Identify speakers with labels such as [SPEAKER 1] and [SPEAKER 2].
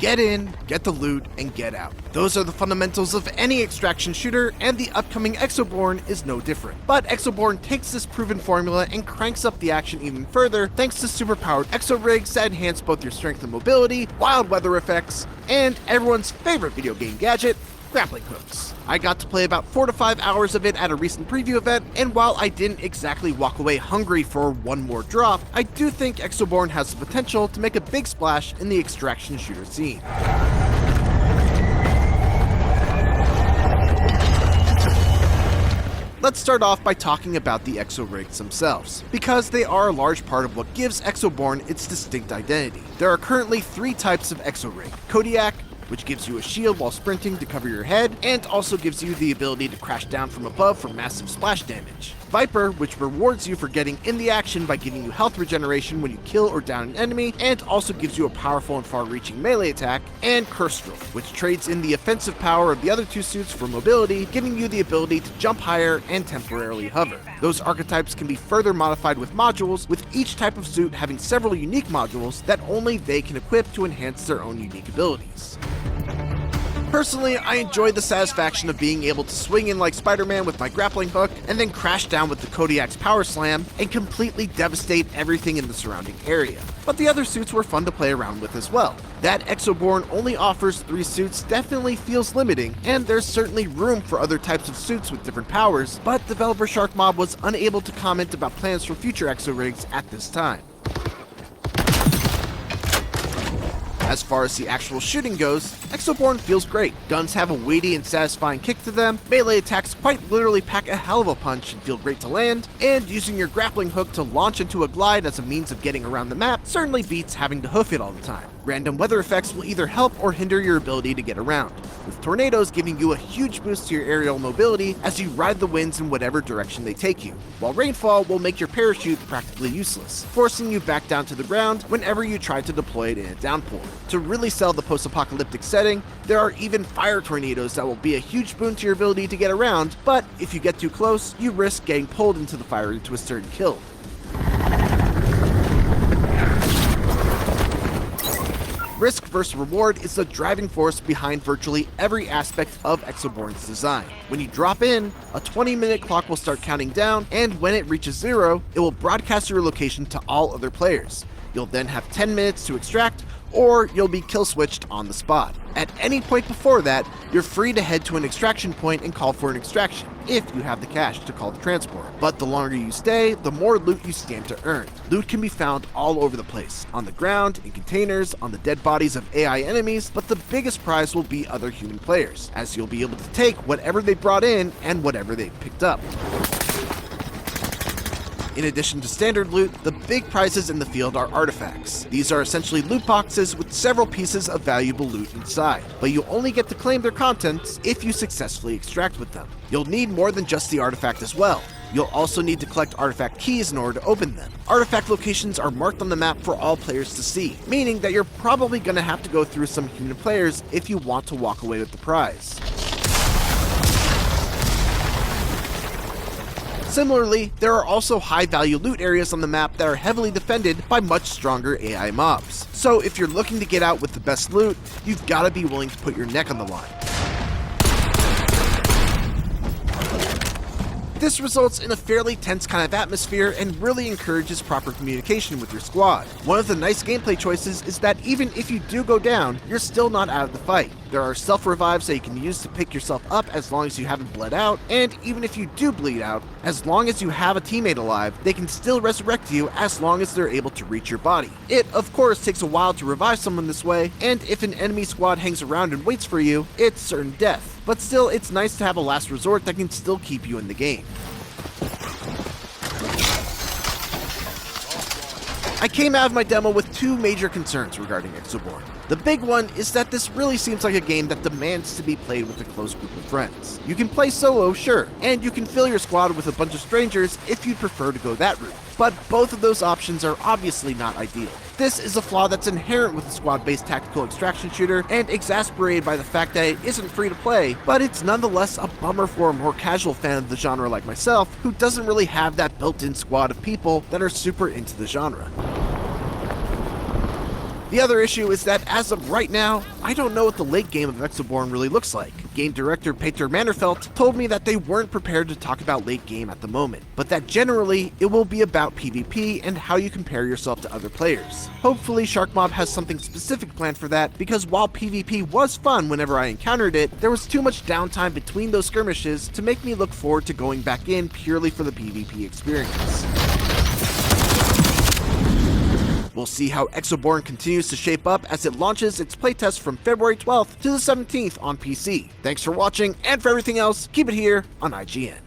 [SPEAKER 1] Get in, get the loot, and get out. Those are the fundamentals of any extraction shooter, and the upcoming Exoborne is no different. But Exoborne takes this proven formula and cranks up the action even further thanks to superpowered exo rigs that enhance both your strength and mobility, wild weather effects, and everyone's favorite video game gadget, grappling hooks. I got to play about 4 to 5 hours of it at a recent preview event, and while I didn't exactly walk away hungry for one more drop, I do think Exoborne has the potential to make a big splash in the extraction shooter scene. Let's start off by talking about the exo rigs themselves, because they are a large part of what gives Exoborne its distinct identity. There are currently 3 types of exo rig: Kodiak, which gives you a shield while sprinting to cover your head, and also gives you the ability to crash down from above for massive splash damage. Viper, which rewards you for getting in the action by giving you health regeneration when you kill or down an enemy, and also gives you a powerful and far-reaching melee attack. And Kestrel, which trades in the offensive power of the other 2 suits for mobility, giving you the ability to jump higher and temporarily hover. Those archetypes can be further modified with modules, with each type of suit having several unique modules that only they can equip to enhance their own unique abilities. Personally, I enjoy the satisfaction of being able to swing in like Spider-Man with my grappling hook, and then crash down with the Kodiak's power slam, and completely devastate everything in the surrounding area. But the other suits were fun to play around with as well. That Exoborne only offers 3 suits definitely feels limiting, and there's certainly room for other types of suits with different powers, but developer Sharkmob was unable to comment about plans for future exo rigs at this time. As far as the actual shooting goes, Exoborne feels great. Guns have a weighty and satisfying kick to them, melee attacks quite literally pack a hell of a punch and feel great to land, and using your grappling hook to launch into a glide as a means of getting around the map certainly beats having to hoof it all the time. Random weather effects will either help or hinder your ability to get around, with tornadoes giving you a huge boost to your aerial mobility as you ride the winds in whatever direction they take you, while rainfall will make your parachute practically useless, forcing you back down to the ground whenever you try to deploy it in a downpour. To really sell the post-apocalyptic setting, there are even fire tornadoes that will be a huge boon to your ability to get around, but if you get too close, you risk getting pulled into the fire and twisted and killed. Risk versus reward is the driving force behind virtually every aspect of Exoborne's design. When you drop in, a 20-minute clock will start counting down, and when it reaches 0, it will broadcast your location to all other players. You'll then have 10 minutes to extract, or you'll be kill switched on the spot. At any point before that, you're free to head to an extraction point and call for an extraction, if you have the cash to call the transport. But the longer you stay, the more loot you stand to earn. Loot can be found all over the place, on the ground, in containers, on the dead bodies of AI enemies, but the biggest prize will be other human players, as you'll be able to take whatever they brought in and whatever they picked up. In addition to standard loot, the big prizes in the field are artifacts. These are essentially loot boxes with several pieces of valuable loot inside, but you only get to claim their contents if you successfully extract with them. You'll need more than just the artifact as well. You'll also need to collect artifact keys in order to open them. Artifact locations are marked on the map for all players to see, meaning that you're probably going to have to go through some human players if you want to walk away with the prize. Similarly, there are also high-value loot areas on the map that are heavily defended by much stronger AI mobs. So if you're looking to get out with the best loot, you've got to be willing to put your neck on the line. This results in a fairly tense kind of atmosphere and really encourages proper communication with your squad. One of the nice gameplay choices is that even if you do go down, you're still not out of the fight. There are self-revives that you can use to pick yourself up as long as you haven't bled out, and even if you do bleed out, as long as you have a teammate alive, they can still resurrect you as long as they're able to reach your body. It, of course, takes a while to revive someone this way, and if an enemy squad hangs around and waits for you, it's certain death. But still, it's nice to have a last resort that can still keep you in the game. I came out of my demo with 2 major concerns regarding Exoborne. The big one is that this really seems like a game that demands to be played with a close group of friends. You can play solo, sure, and you can fill your squad with a bunch of strangers if you'd prefer to go that route, but both of those options are obviously not ideal. This is a flaw that's inherent with a squad-based tactical extraction shooter, and exasperated by the fact that it isn't free to play, but it's nonetheless a bummer for a more casual fan of the genre like myself, who doesn't really have that built-in squad of people that are super into the genre. The other issue is that as of right now, I don't know what the late game of Exoborne really looks like. Game director Peter Mannerfelt told me that they weren't prepared to talk about late game at the moment, but that generally it will be about PvP and how you compare yourself to other players. Hopefully Sharkmob has something specific planned for that, because while PvP was fun whenever I encountered it, there was too much downtime between those skirmishes to make me look forward to going back in purely for the PvP experience. We'll see how Exoborne continues to shape up as it launches its playtest from February 12th to the 17th on PC. Thanks for watching, and for everything else, keep it here on IGN.